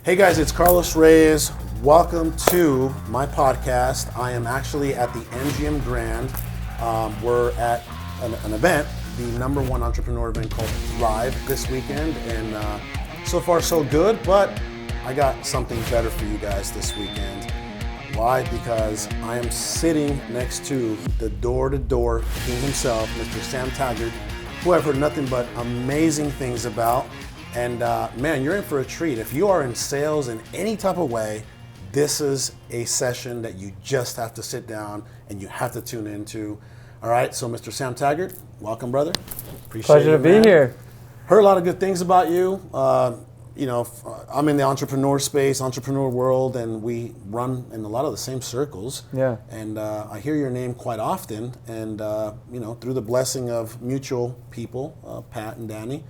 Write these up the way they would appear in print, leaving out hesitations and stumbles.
Hey guys, it's Carlos Reyes. Welcome to my podcast. I am actually at the MGM Grand. We're at an event, the #1 entrepreneur event called Thrive this weekend. And so far so good, but I got something better for you guys this weekend. Why? Because I am sitting next to the door-to-door king himself, Mr. Sam Taggart, who I've heard nothing but amazing things about. And man, you're in for a treat. If you are in sales in any type of way, this is a session that you just have to sit down and you have to tune into. All right, so Mr. Sam Taggart, welcome, brother. Appreciate Pleasure to be here. Heard a lot of good things about you. I'm in the entrepreneur space, Omnivore World, and we run in a lot of the same circles. Yeah. And I hear your name quite often. And, through the blessing of mutual people, Pat and Danny,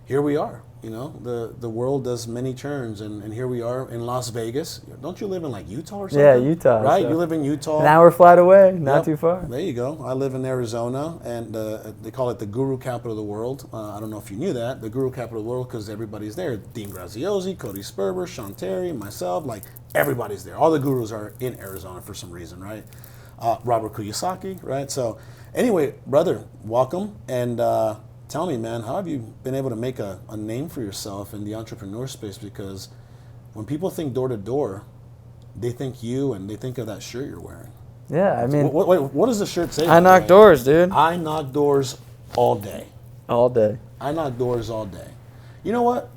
here we are. You know, the world does many turns, and here we are in Las Vegas. Don't you live in like Utah or something? Yeah, Utah. Right? So You live in Utah. an hour flight away, not too far. There you go. I live in Arizona, and they call it the guru capital of the world. I don't know if you knew that, the guru capital of the world, because everybody's there. Dean Graziosi, Cody Sperber, Sean Terry, myself, like everybody's there. All the gurus are in Arizona for some reason, right? Robert Kiyosaki, right? So anyway, brother, welcome. And tell me, man, how have you been able to make a name for yourself in the entrepreneur space? Because when people think door-to-door, they think you and they think of that shirt you're wearing. Yeah, I mean, what does the shirt say? I knock doors, dude. I knock doors all day. All day. I knock doors all day. You know what?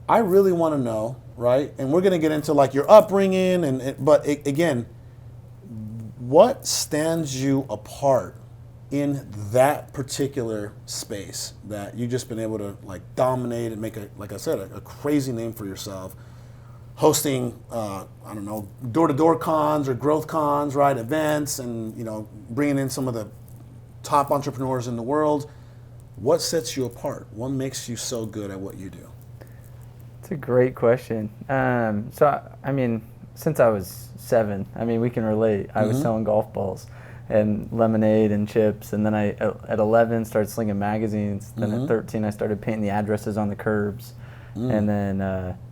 I really want to know, right? And we're going to get into like your upbringing, but again, what stands you apart in that particular space that you've just been able to like dominate and make like I said, a crazy name for yourself, hosting, door-to-door cons or growth cons, right? Events, and, bringing in some of the top entrepreneurs in the world. What sets you apart? What makes you so good at what you do? It's a great question. Since I was 7, we can relate. I was selling golf balls and lemonade and chips, and then I at 11 started slinging magazines. Then at 13 I started painting the addresses on the curbs, and then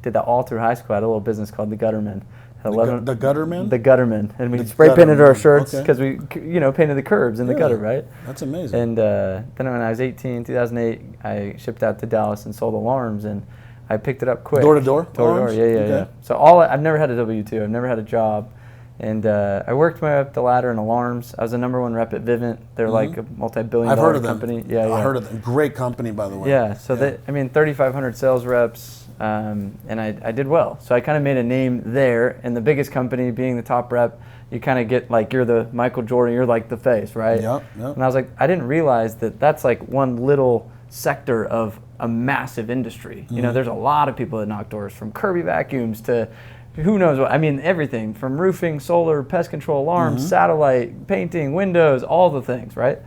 did that all through high school. I had a little business called the Gutterman. The Gutterman? The Gutterman, and we spray painted our shirts because we painted the curbs in the gutter, right? That's amazing. And then when I was 18, 2008, I shipped out to Dallas and sold alarms, and I picked it up quick. Door to door? Door to door, yeah. So I've never had a W-2. I've never had a job. And I worked my way up the ladder in alarms. I was the #1 rep at Vivint. They're like a multi-billion-dollar company. Yeah, I heard of them. Great company, by the way. Yeah, so 3,500 sales reps, and I did well. So I kind of made a name there. And the biggest company, being the top rep, you kind of get like you're the Michael Jordan, you're like the face, right? Yep. And I was like, I didn't realize that that's like one little sector of a massive industry. There's a lot of people that knock doors, from Kirby vacuums to who knows what. Everything from roofing, solar, pest control, alarms, satellite, painting, windows, all the things, right?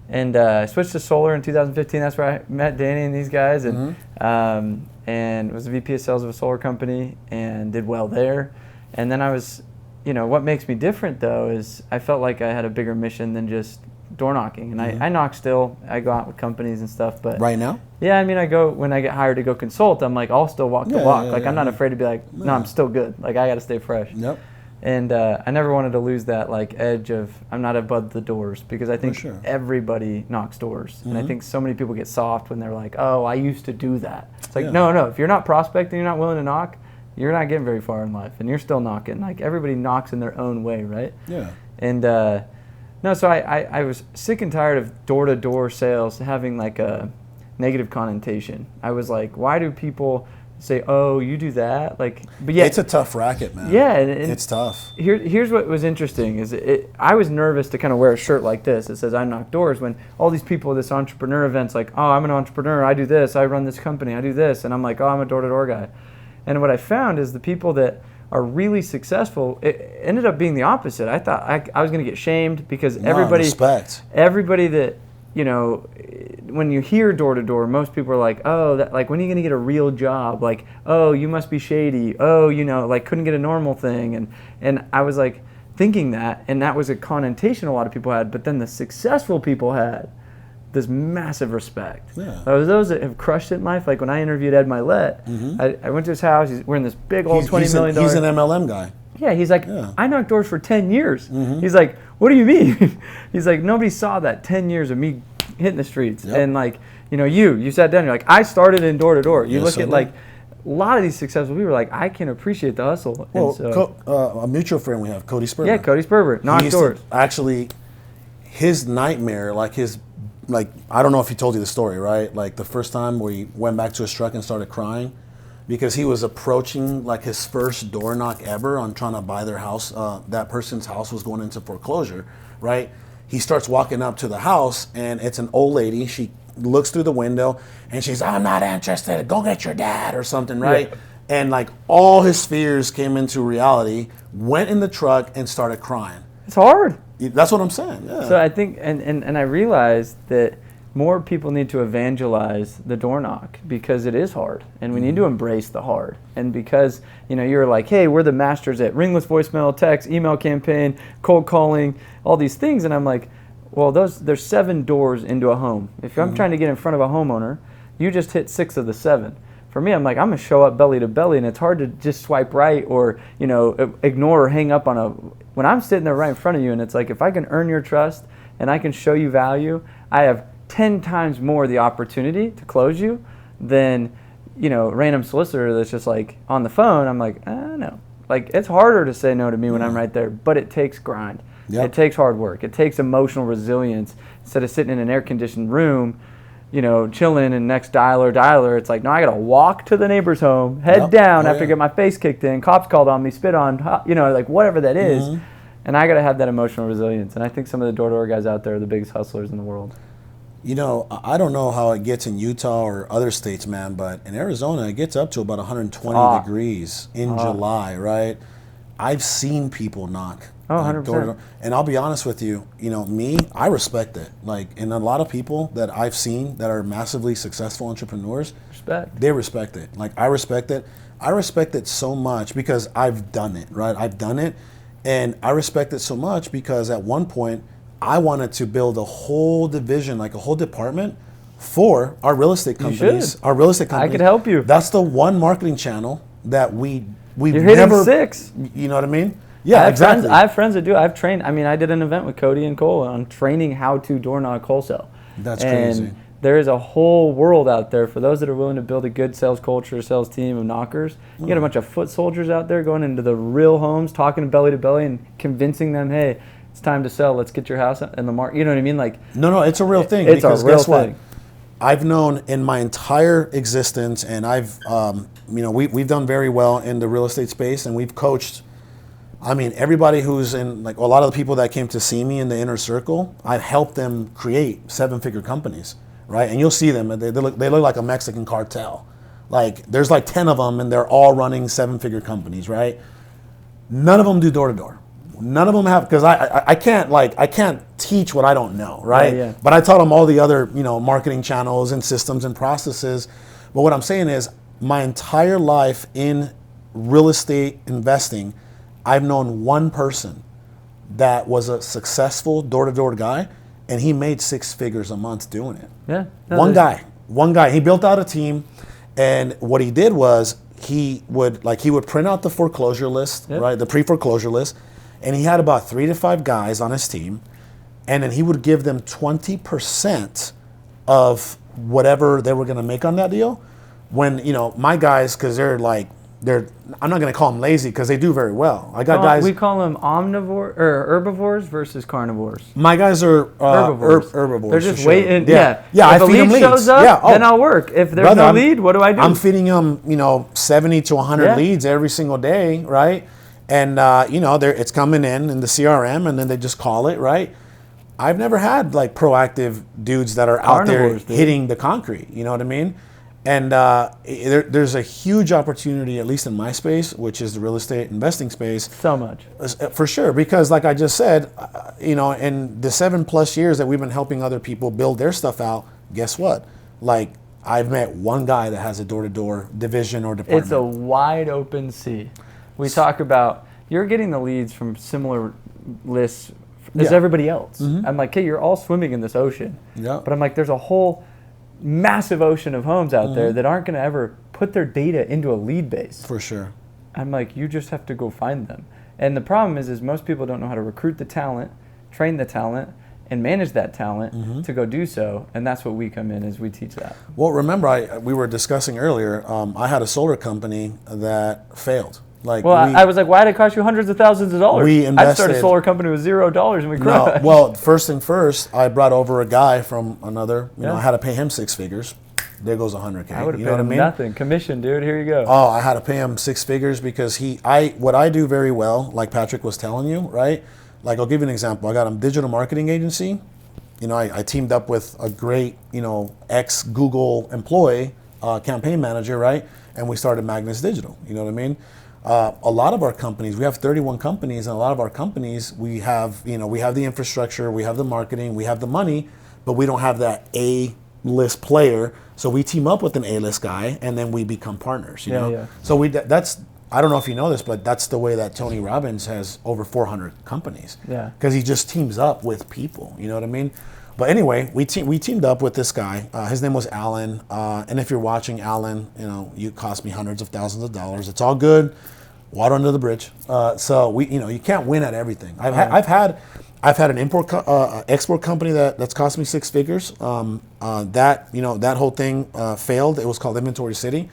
And I switched to solar in 2015. That's where I met Danny and these guys, and was the VP of sales of a solar company and did well there. And then I was, what makes me different though is I felt like I had a bigger mission than just door knocking. And I knock still. I go out with companies and stuff, but right now? Yeah, I go when I get hired to go consult, I'm like, I'll still walk the walk. I'm not afraid to be like, no, I'm still good. Like, I got to stay fresh. Yep. And I never wanted to lose that like edge of I'm not above the doors, because I think everybody knocks doors. And I think so many people get soft when they're like, oh, I used to do that. It's like, no, if you're not prospecting, you're not willing to knock, you're not getting very far in life, and you're still knocking. Like, everybody knocks in their own way, right? Yeah. And so I was sick and tired of door-to-door sales having like a negative connotation. I was like, why do people say, oh, you do that? Like, but yeah, it's a tough racket, man. Yeah, and it's tough. Here's what was interesting is I was nervous to kind of wear a shirt like this that says I knock doors, when all these people at this entrepreneur event's like, oh, I'm an entrepreneur, I do this, I run this company, I do this, and I'm like, oh, I'm a door-to-door guy. And what I found is the people that are really successful, it ended up being the opposite. I thought I was going to get shamed because everybody that, when you hear door to door, most people are like, oh, that, like, when are you going to get a real job? Like, oh, you must be shady. Oh, like, couldn't get a normal thing. And I was like thinking that, and that was a connotation a lot of people had. But then the successful people had this massive respect. Yeah. Those that have crushed it in life, like when I interviewed Ed Milet, I went to his house. We're in this big old $20 million. He's an MLM guy. Yeah, he's like, I knocked doors for 10 years. He's like, what do you mean? He's like, nobody saw that 10 years of me hitting the streets. And like, you sat down, you're like, I started in door to door. You look at like a lot of these successful people are like, I can appreciate the hustle. Well, so, a mutual friend we have, Cody Sperber. Yeah, Cody Sperber, knocked doors. Actually, his nightmare, I don't know if he told you the story, right? Like the first time where he went back to his truck and started crying because he was approaching like his first door knock ever on trying to buy their house. That person's house was going into foreclosure, right? He starts walking up to the house and it's an old lady. She looks through the window and she's, I'm not interested. Go get your dad or something, right? Yeah. And like all his fears came into reality, went in the truck and started crying. It's hard. That's what I'm saying. Yeah. So I think, and I realized that more people need to evangelize the door knock because it is hard, and we need to embrace the hard. And because you're like, hey, we're the masters at ringless voicemail, text, email campaign, cold calling, all these things, and I'm like, well, there's 7 doors into a home. If I'm trying to get in front of a homeowner, you just hit 6 of the 7. For me, I'm like, I'm gonna show up belly to belly, and it's hard to just swipe right or ignore or hang up on when I'm sitting there right in front of you, and it's like, if I can earn your trust and I can show you value, I have 10 times more the opportunity to close you than random solicitor that's just like on the phone. I'm like, no. Like, it's harder to say no to me when I'm right there, but it takes grind. Yep. It takes hard work. It takes emotional resilience. Instead of sitting in an air-conditioned room, chilling and next dialer, it's like, no, I got to walk to the neighbor's home, head down after I get my face kicked in, cops called on me, spit on, like whatever that is. And I got to have that emotional resilience. And I think some of the door-to-door guys out there are the biggest hustlers in the world. I don't know how it gets in Utah or other states, man, but in Arizona, it gets up to about 120 degrees in July, right? I've seen people knock. Oh, 100%. And I'll be honest with you, me, I respect it. Like, and a lot of people that I've seen that are massively successful entrepreneurs, they respect it. Like, I respect it. I respect it so much because I've done it, right? I've done it. And I respect it so much because at one point, I wanted to build a whole division, like a whole department for our real estate companies. Our real estate companies. I could help you. That's the one marketing channel that we've You're never. Hitting 6. You know what I mean? Yeah, exactly. I have friends that do. I've trained. I did an event with Cody and Cole on training how to door knock wholesale. That's crazy. And there is a whole world out there for those that are willing to build a good sales culture, sales team of knockers. You get a bunch of foot soldiers out there going into the real homes, talking belly to belly, and convincing them, hey, it's time to sell. Let's get your house in the market. You know what I mean? Like, no, it's a real thing. It's a real thing. I've known in my entire existence, and I've, we've done very well in the real estate space, and we've coached. Everybody who's in, like, a lot of the people that came to see me in the inner circle, I've helped them create 7-figure companies, right? And you'll see them, they look like a Mexican cartel. Like, there's like 10 of them, and they're all running 7-figure companies, right? None of them do door to door. None of them have, because I can't teach what I don't know, right? Yeah. But I taught them all the other, marketing channels and systems and processes. But what I'm saying is, my entire life in real estate investing, I've known one person that was a successful door-to-door guy, and he made 6 figures a month doing it. Yeah. One guy. He built out a team, and what he did was he would print out the foreclosure list, right? The pre-foreclosure list, and he had about 3 to 5 guys on his team, and then he would give them 20% of whatever they were going to make on that deal. When my guys, because I'm not going to call them lazy because they do very well. I got guys. We call them omnivore or herbivores versus carnivores. My guys are herbivores. They're just waiting. Yeah. If I a feed them lead leads. shows up, then I'll work. If there's no lead, what do I do? I'm feeding them, 70 to 100 leads every single day, right? And it's coming in the CRM, and then they just call it, right? I've never had like proactive dudes that are out there hitting the concrete. You know what I mean? And there's a huge opportunity, at least in my space, which is the real estate investing space. So much. For sure, because like I just said, in the 7+ years that we've been helping other people build their stuff out, guess what? Like, I've met one guy that has a door-to-door division or department. It's a wide open sea. We talk about, you're getting the leads from similar lists as Yeah. everybody else. I'm like, hey, you're all swimming in this ocean. Yeah. But I'm like, there's a whole massive ocean of homes out there that aren't going to ever put their data into a lead base. For sure. I'm like, you just have to go find them. And the problem is most people don't know how to recruit the talent, train the talent, and manage that talent to go do so. And that's what we come in, is we teach that. Well, remember, we were discussing earlier, I had a solar company that failed. Like, Well, I was like, why did it cost you hundreds of thousands of dollars? We I started a invested- solar company with $0 and we No, crushed. well, first thing first, I brought over a guy from another, you know, Yeah. I had to pay him 6 figures. There goes $100K. I would have you paid know what I him mean? nothing. Commission, dude. Here you go. Oh, I had to pay him 6 figures because what I do very well, like Patrick was telling you, right? Like, I'll give you an example. I got a digital marketing agency. You know, I teamed up with a great, you know, ex-Google employee, campaign manager, right? And we started Magnus Digital, you know what I mean? A lot of our companies, we have 31 companies, and a lot of our companies, we have the infrastructure, we have the marketing, we have the money, but we don't have that A-list player. So we team up with an A-list guy, and then we become partners, you know? Yeah. So that's, I don't know if you know this, but that's the way that Tony Robbins has over 400 companies. Yeah. Because he just teams up with people, you know what I mean? But anyway, we teamed up with this guy. His name was Alan. And if you're watching, Alan, you know, you cost me hundreds of thousands of dollars. It's all good. Water under the bridge. So you can't win at everything. I've had an export company that's cost me 6 figures. That whole thing failed. It was called Inventory City.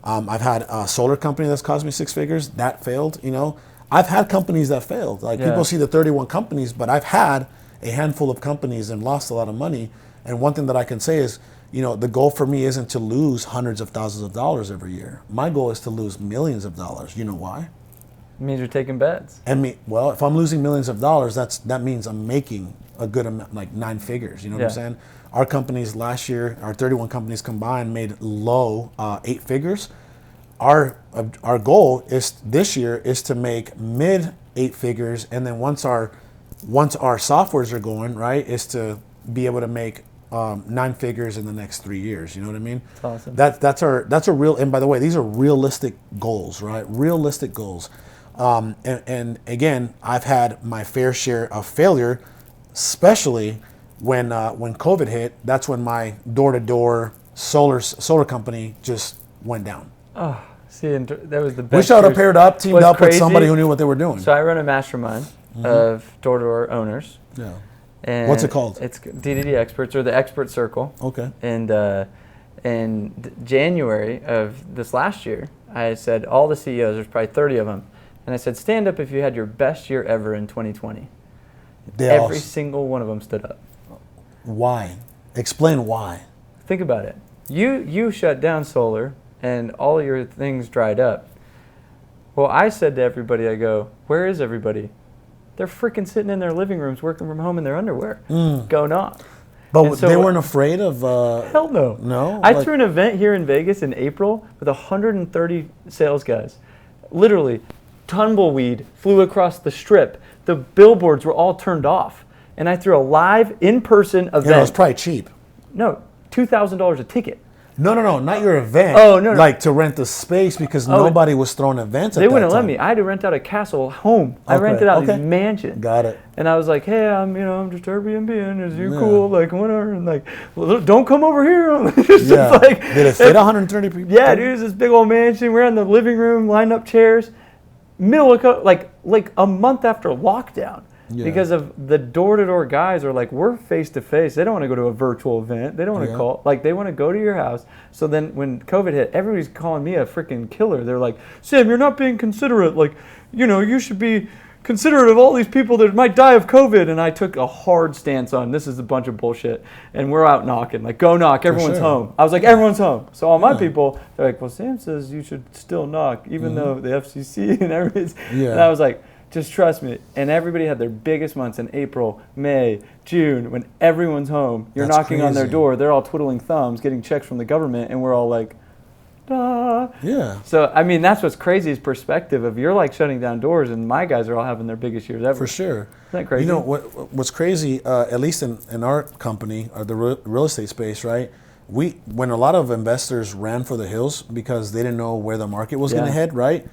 I've had a solar company that's cost me 6 figures. That failed. You know, I've had companies that failed. Like, people see the 31 companies, but I've had a handful of companies and lost a lot of money. And one thing that I can say is, you know, the goal for me isn't to lose hundreds of thousands of dollars every year. My goal is to lose millions of dollars. You know why? It means you're taking bets. Well, if I'm losing millions of dollars, that means I'm making a good amount, like 9 figures. You know what I'm saying? Our companies last year, our 31 companies combined, made low 8 figures. Our goal is this year is to make mid 8 figures, and then once our softwares are going, right, is to be able to make 9 figures in the next 3 years. You know what I mean? That's awesome. That's a real, and by the way, these are realistic goals, right? Realistic goals. And again, I've had my fair share of failure, especially when COVID hit. That's when my door-to-door solar company just went down. Oh, see, and that was the best. We should have paired up, teamed What's up with crazy- somebody who knew what they were doing. So I run a mastermind of door-to-door owners. Yeah. And What's it called? It's D2D Experts, or the Expert Circle. Okay. And in January of this last year, I said all the CEOs, there's probably 30 of them, and I said, stand up if you had your best year ever in 2020. Every single one of them stood up. Why? Explain why. Think about it. You shut down solar, and all your things dried up. Well, I said to everybody, I go, where is everybody? They're freaking sitting in their living rooms working from home in their underwear. Go knock. But And so- they weren't afraid of... Hell no. No? I threw an event here in Vegas in April with 130 sales guys. Literally, tumbleweed flew across the strip. The billboards were all turned off. And I threw a live, in-person event. You know, it's probably cheap. No, $2,000 a ticket. No, not your event. Oh, no. Like to rent the space, because nobody was throwing events at that They time. wouldn't let me. I had to rent out a castle home. I rented out these mansions. Got it. And I was like, hey, I'm just Airbnb, is you cool? Like, whatever. And like, well, don't come over here. It's just like, did it fit 130 people? Yeah, dude, it's this big old mansion. We're in the living room, lined up chairs. Middle of, like a month after lockdown. Yeah. Because of the door-to-door guys are like, we're face-to-face. They don't want to go to a virtual event. They don't want to call. Like, they want to go to your house. So then when COVID hit, everybody's calling me a freaking killer. They're like, Sam, you're not being considerate. Like, you should be considerate of all these people that might die of COVID. And I took a hard stance on, this is a bunch of bullshit. And we're out knocking. Like, go knock. Everyone's home. I was like, everyone's home. So all my people, they're like, well, Sam says you should still knock, even though the FCC and everybody's. Yeah. And I was like, just trust me. And everybody had their biggest months in April, May, June, when everyone's home. You're knocking on their door. They're all twiddling thumbs, getting checks from the government, and we're all like, da. Yeah. So, I mean, that's what's crazy is perspective of you're like shutting down doors, and my guys are all having their biggest years ever. For sure. Isn't that crazy? You know, what's crazy, at least in our company, or the real estate space, right? When a lot of investors ran for the hills because they didn't know where the market was going to head, right?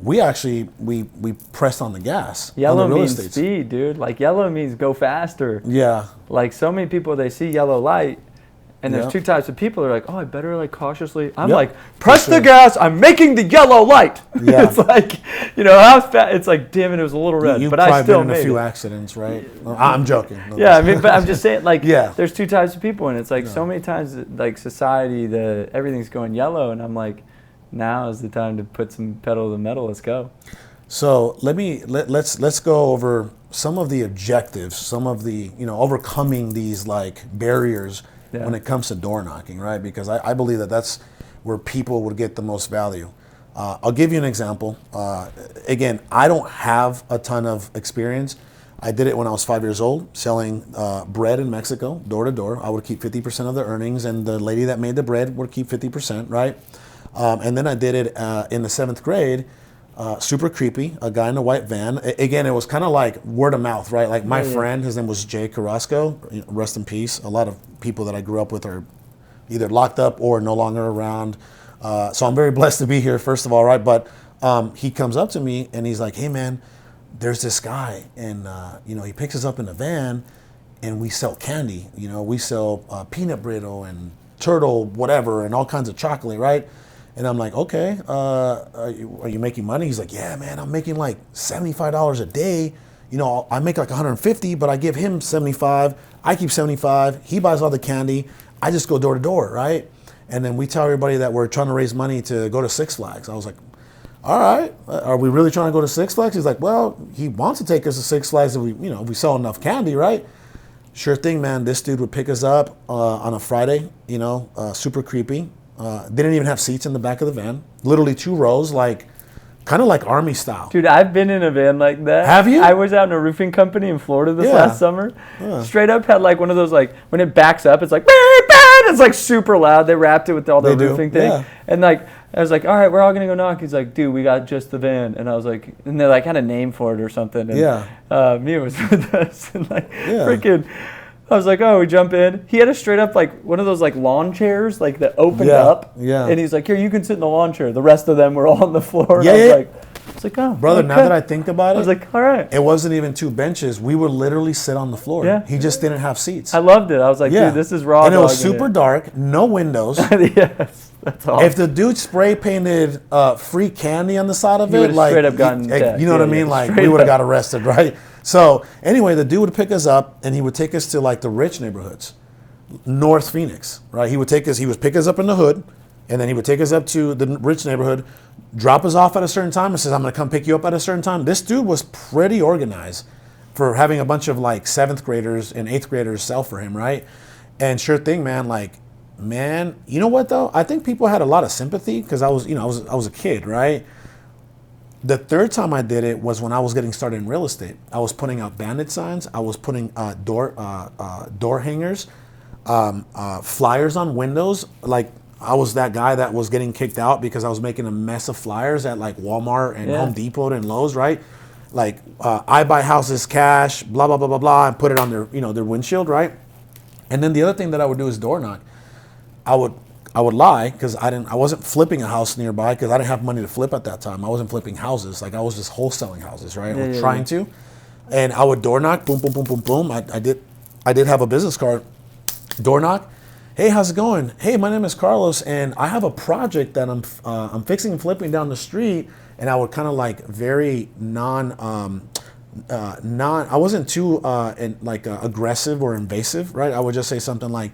we pressed on the gas. Yellow on the real means estates. speed, dude. Like yellow means go faster. Yeah. Like so many people, they see yellow light, and there's Yep. two types of people. They're like, oh, I better like cautiously. I'm Yep. like, press sure. the gas. I'm making the yellow light. Yeah. It's like, you know, how fast? It's like, damn it, it was a little red, You've but I probably still been in made a few it. accidents, right? I'm joking. No, Yeah, I mean, but I'm just saying, like, Yeah. there's two types of people, and it's like so many times, like society, everything's going yellow, and I'm like, now is the time to put some pedal to the metal. Let's go. So let's go over some of the objectives, some of the, you know, overcoming these like barriers when it comes to door knocking, right? Because I believe that that's where people would get the most value. I'll give you an example. Again, I don't have a ton of experience. I did it when I was 5 years old, selling bread in Mexico, door to door. I would keep 50% of the earnings, and the lady that made the bread would keep 50%, right? And then I did it in the 7th grade. Super creepy, a guy in a white van. Again, it was kind of like word of mouth, right? Like my friend, his name was Jay Carrasco, rest in peace. A lot of people that I grew up with are either locked up or no longer around. So I'm very blessed to be here, first of all, right? But he comes up to me and he's like, hey man, there's this guy, and you know, he picks us up in a van and we sell candy. You know, we sell peanut brittle and turtle, whatever, and all kinds of chocolate, right? And I'm like, okay, are you making money? He's like, yeah, man, I'm making like $75 a day. You know, I make like 150, but I give him 75. I keep 75. He buys all the candy. I just go door to door, right? And then we tell everybody that we're trying to raise money to go to Six Flags. I was like, all right, are we really trying to go to Six Flags? He's like, well, he wants to take us to Six Flags if we sell enough candy, right? Sure thing, man. This dude would pick us up on a Friday, you know, super creepy. Didn't even have seats in the back of the van. Literally 2 rows, like kind of like army style. Dude, I've been in a van like that. Have you? I was out in a roofing company in Florida this last summer. Straight up had like one of those, like when it backs up, it's like, it's like super loud. They wrapped it with all the roofing thing. Yeah. And like, I was like, all right, we're all going to go knock. He's like, dude, we got just the van. And I was like, and they like had a name for it or something. And Mia was with us. And like, freaking, I was like, oh, we jump in. He had a straight up like one of those like lawn chairs, like that opened up. Yeah. And he's like, here, you can sit in the lawn chair. The rest of them were all on the floor. And I was like, oh, brother. Okay. Now that I think about it, I was like, all right. It wasn't even 2 benches. We would literally sit on the floor. Yeah. He just didn't have seats. I loved it. I was like, dude, this is raw. And it was super dark, no windows. Yes, that's awesome. If the dude spray painted free candy on the side of it, like straight up gotten you know what I mean? Like we would have got arrested, right? So anyway, the dude would pick us up and he would take us to like the rich neighborhoods, North Phoenix, right? He would pick us up in the hood, and then he would take us up to the rich neighborhood, drop us off at a certain time, and says, I'm gonna come pick you up at a certain time. This dude was pretty organized for having a bunch of like 7th graders and 8th graders sell for him, right? And sure thing, man, like, man, you know what though? I think people had a lot of sympathy because I was a kid, right? The 3rd time I did it was when I was getting started in real estate. I was putting out bandit signs. I was putting door hangers, flyers on windows. Like I was that guy that was getting kicked out because I was making a mess of flyers at like Walmart and Home Depot and Lowe's, right? Like I buy houses cash, blah blah blah blah blah, and put it on their windshield, right? And then the other thing that I would do is door knock. I would lie because I wasn't flipping a house nearby because I didn't have money to flip at that time. I wasn't flipping houses. Like I was just wholesaling houses, right? Or trying to. And I would door knock, boom, boom, boom, boom, boom. I did have a business card. Door knock. Hey, how's it going? Hey, my name is Carlos, and I have a project that I'm fixing and flipping down the street. And I would kind of like very I wasn't too aggressive or invasive, right? I would just say something like,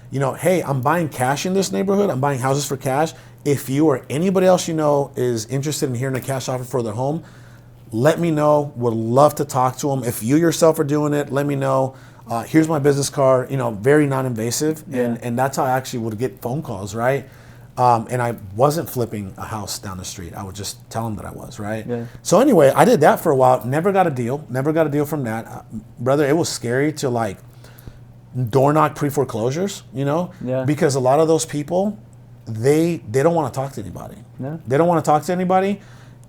you know, hey, I'm buying cash in this neighborhood. I'm buying houses for cash. If you or anybody else you know is interested in hearing a cash offer for their home, let me know. Would love to talk to them. If you yourself are doing it, let me know. Here's my business card. You know, very non-invasive, and that's how I actually would get phone calls, right? And I wasn't flipping a house down the street. I would just tell them that I was, right? Yeah. So anyway, I did that for a while. Never got a deal from that. Brother, it was scary to like door knock pre-foreclosures, you know? Yeah. Because a lot of those people, they don't want to talk to anybody. No. They don't want to talk to anybody.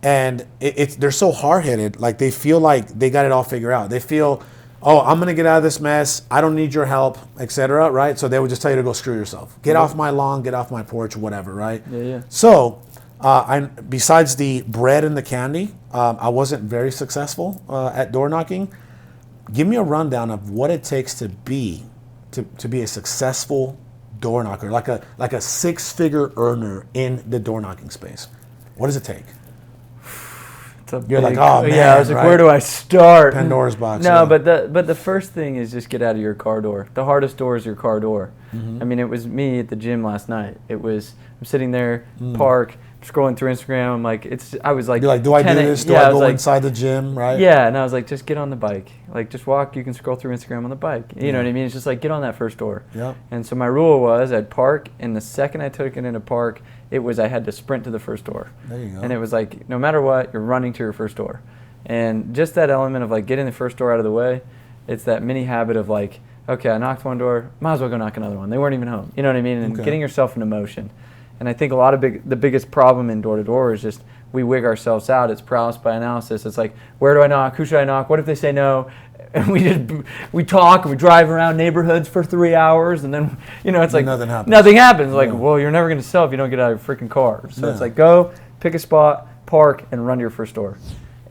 And they're so hard-headed. Like they feel like they got it all figured out. They feel, oh, I'm going to get out of this mess. I don't need your help, etc. Right? So they would just tell you to go screw yourself. Get off my lawn, get off my porch, whatever, right? Yeah. So Besides the bread and the candy, I wasn't very successful at door knocking. Give me a rundown of what it takes to be a successful door knocker, like a six-figure earner in the door knocking space. What does it take? You're like, oh man, yeah. I was like, where do I start? Pandora's box. No, yeah. but the first thing is just get out of your car door. The hardest door is your car door. I mean, it was me at the gym last night. I'm sitting there, park, scrolling through Instagram. I'm like, I was like, you're like, do I do this? Do I go inside the gym? Right? Yeah, and I was like, just get on the bike. Like, just walk. You can scroll through Instagram on the bike. You know what I mean? It's just like, get on that first door. Yeah. And so my rule was, I'd park, and the second I took it into park, I had to sprint to the first door. There you go. And it was like, no matter what, you're running to your first door. And just that element of like getting the first door out of the way, it's that mini habit of like, okay, I knocked one door, might as well go knock another one. They weren't even home. You know what I mean? And getting yourself into motion. And I think a lot of the biggest problem in door-to-door is just we wig ourselves out. It's paralysis by analysis. It's like, where do I knock? Who should I knock? What if they say no? And we talk and we drive around neighborhoods for 3 hours, and then it's like nothing happens. Nothing happens. Like, well, you're never going to sell if you don't get out of your freaking car. So it's like, go pick a spot, park, and run to your first door.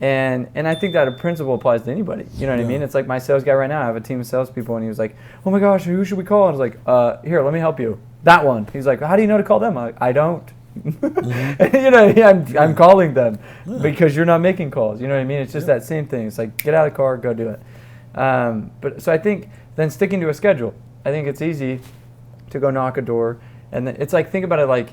And I think that a principle applies to anybody. You know what I mean? It's like my sales guy right now. I have a team of salespeople, and he was like, "Oh my gosh, who should we call?" And I was like, "Here, let me help you. That one." He's like, "How do you know to call them?" I'm like, "I don't." I'm calling them because you're not making calls. You know what I mean? It's just that same thing. It's like, get out of the car, go do it. But so I think then sticking to a schedule. I think it's easy to go knock a door, and it's like, think about it like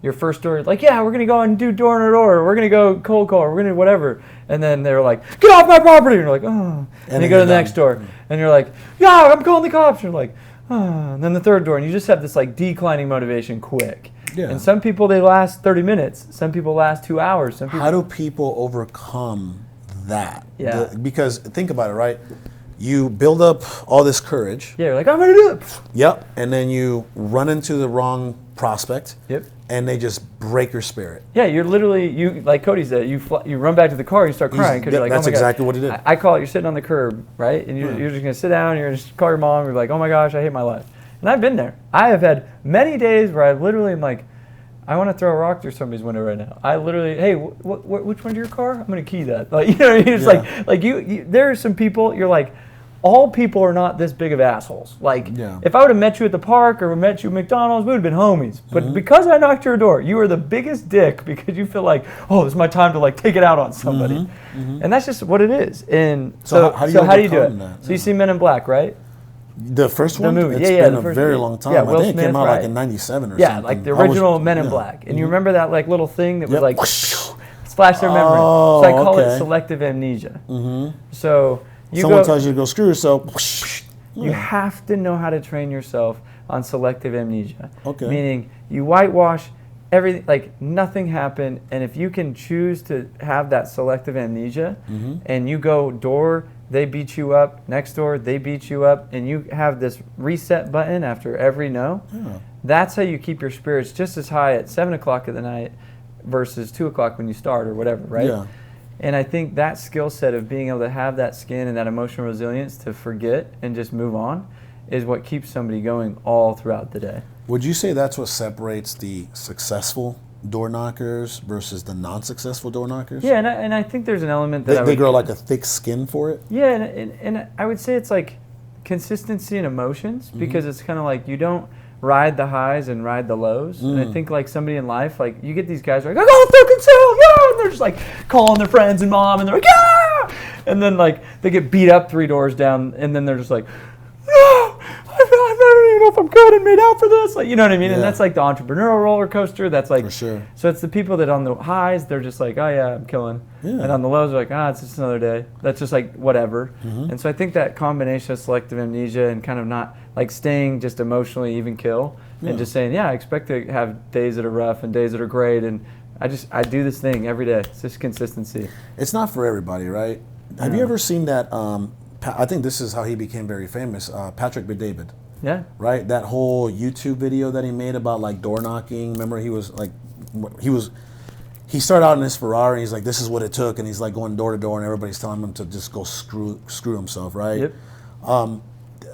your first door. Like, yeah, we're gonna go and do door to door. We're gonna go cold call. We're gonna do whatever. And then they're like, get off my property. And you're like, oh. And you go to the next door, and you're like, yeah, I'm calling the cops. And you're like, oh. And then the third door, and you just have this like declining motivation quick. Yeah. And some people, they last 30 minutes. Some people last 2 hours. How do people overcome that? Yeah. Because think about it, right? You build up all this courage. Yeah, you're like, I'm going to do it. Yep. And then you run into the wrong prospect. Yep. And they just break your spirit. Yeah, you're literally, like Cody said, you run back to the car and you start crying because you're like, that's oh my exactly God. what he did. I call it, you're sitting on the curb, right? And you're just going to sit down, you're going to call your mom, you're like, oh my gosh, I hate my life. And I've been there. I have had many days where I literally am like, I want to throw a rock through somebody's window right now. I literally, hey, which one to your car? I'm going to key that. Like, you know what I mean? It's like you, there are some people, you're like, all people are not this big of assholes. Like, if I would have met you at the park or met you at McDonald's, we would have been homies. But because I knocked your door, you are the biggest dick because you feel like, oh, this is my time to like take it out on somebody. And that's just what it is. And so how do you do it? That? So you see Men in Black, right? The first one? The movie. It's been a very long time. I think it came out like in 97 or something. Yeah, like the original Men in Black. And you remember that like little thing that was like splash their memory. So I call it selective amnesia. So someone tells you to go screw yourself. You have to know how to train yourself on selective amnesia. Meaning you whitewash everything, like nothing happened. And if you can choose to have that selective amnesia and you go door, they beat you up, next door, they beat you up, and you have this reset button after every no, that's how you keep your spirits just as high at 7 o'clock at the night versus 2 o'clock when you start or whatever, right? Yeah. And I think that skill set of being able to have that skin and that emotional resilience to forget and just move on is what keeps somebody going all throughout the day. Would you say that's what separates the successful door knockers versus the non-successful door knockers? Yeah, and I think there's an element that they grow like a thick skin for it? Yeah, and I would say it's like consistency and emotions because it's kind of like you don't ride the highs and ride the lows. And I think like somebody in life, like you get these guys who are like, I got a fucking sale, yeah! And they're just like calling their friends and mom and they're like, yeah! And then like they get beat up 3 doors down and then they're just like, no! I don't even know if I'm good and made out for this. Like, you know what I mean? And that's like the entrepreneurial roller coaster. That's like, for sure. So it's the people that on the highs, they're just like, oh yeah, I'm killing. Yeah. And on the lows, they're like, it's just another day. That's just like whatever. And so I think that combination of selective amnesia and kind of not like staying just emotionally even kill and just saying, I expect to have days that are rough and days that are great. And I do this thing every day. It's just consistency. It's not for everybody, right? Have you ever seen that? I think this is how he became very famous. Patrick Bet-David. Yeah. Right? That whole YouTube video that he made about like door knocking. Remember he started out in his Ferrari and he's like, this is what it took. And he's like going door to door and everybody's telling him to just go screw himself, right? Yep.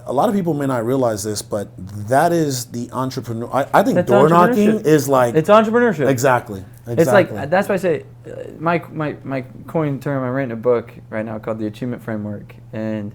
a lot of people may not realize this, but that is the entrepreneur. I think That's door knocking entrepreneurship. is like It's entrepreneurship. exactly. It's like, that's why I say, my coin term, I'm writing a book right now called The Achievement Framework. And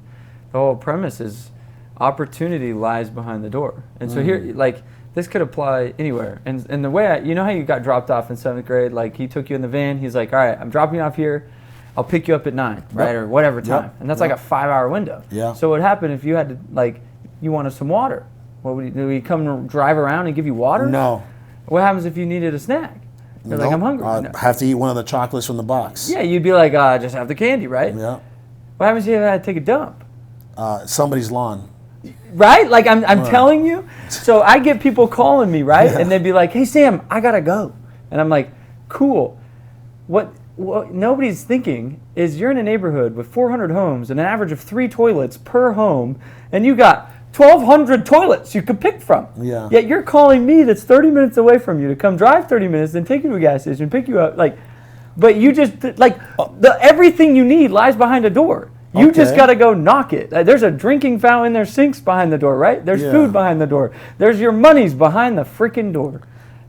the whole premise is opportunity lies behind the door. And so here, like, this could apply anywhere. And the way you know how you got dropped off in 7th grade? Like, he took you in the van. He's like, all right, I'm dropping you off here. I'll pick you up at 9, right? Or whatever time. And that's like a 5-hour window. Yeah. So what happened if you had to, like, you wanted some water? What would he come drive around and give you water? No. What happens if you needed a snack? You're like, I'm hungry. I have to eat one of the chocolates from the box. Yeah, you'd be like, just have the candy, right? Yeah. What happens if you had to take a dump? Somebody's lawn. Right? Like, I'm telling you. So I get people calling me, right? Yeah. And they'd be like, hey, Sam, I got to go. And I'm like, cool. What nobody's thinking is you're in a neighborhood with 400 homes and an average of 3 toilets per home, and you got 1,200 toilets you could pick from. Yeah. Yet you're calling me that's 30 minutes away from you to come drive 30 minutes and take you to a gas station, pick you up. Like, but you just, like, everything you need lies behind a door. You just got to go knock it. There's a drinking fountain, there's sinks behind the door, right? There's food behind the door. There's your money's behind the freaking door.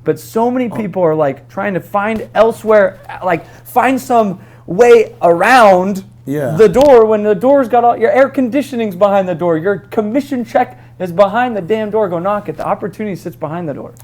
But so many people are like trying to find elsewhere, like find some way around the door when the door's got all your air conditioning's behind the door. Your commission check is behind the damn door. Go knock it. The opportunity sits behind the door.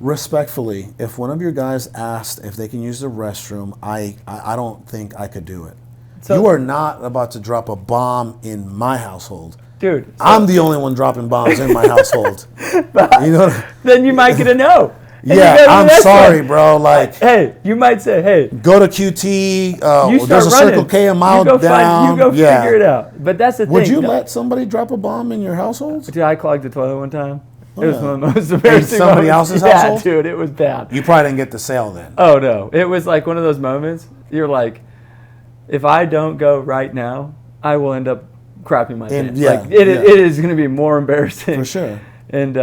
Respectfully, if one of your guys asked if they can use the restroom, I don't think I could do it. So, you are not about to drop a bomb in my household. Dude. So I'm the only one dropping bombs in my household. You know? Then you might get a no. Yeah, I'm sorry, bro. Like, hey, you might say, hey. Go to QT. running. There's a Circle K a mile down. You go figure it out. But that's the thing. Would you let somebody drop a bomb in your household? Dude, I clogged the toilet one time. It was one of the most embarrassing in somebody else's household? Yeah, dude, it was bad. You probably didn't get the sale then. Oh, no. It was like one of those moments. You're like, if I don't go right now, I will end up crapping my pants. It is going to be more embarrassing. For sure. And,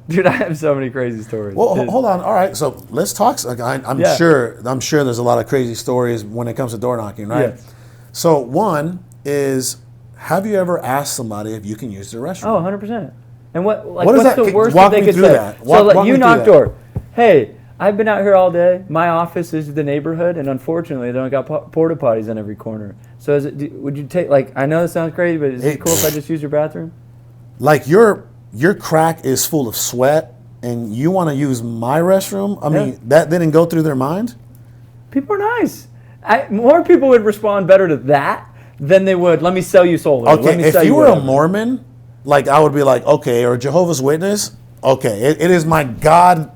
dude, I have so many crazy stories. Well, hold on. All right. So let's talk. I'm sure there's a lot of crazy stories when it comes to door knocking, right? Yes. So one is, have you ever asked somebody if you can use their restroom? Oh, 100%. And what's the worst that they could say? That. You knock door. Hey, I've been out here all day. My office is the neighborhood, and unfortunately, they don't got porta potties on every corner. So would you take, like, I know this sounds crazy, but is it cool if I just use your bathroom? Like your crack is full of sweat, and you want to use my restroom? I mean, that didn't go through their mind? People are nice. More people would respond better to that than they would, let me sell you solar. Okay, if you were a Mormon, like, I would be like, okay, or a Jehovah's Witness, okay, it is my God,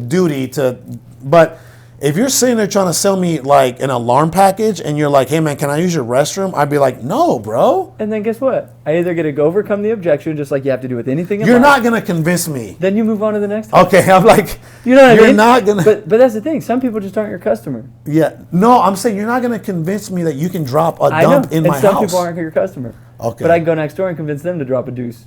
duty to, but if you're sitting there trying to sell me like an alarm package and you're like, hey man, can I use your restroom? I'd be like, no, bro. And then guess what? I either get to overcome the objection, just like you have to do with anything in You're life. not going to convince me. Then you move on to the next one. Okay, I'm like, you know what I mean? You're not going to. But that's the thing. Some people just aren't your customer. Yeah. No, I'm saying you're not going to convince me that you can drop a dump in my house. And some people aren't your customer. Okay. But I can go next door and convince them to drop a deuce.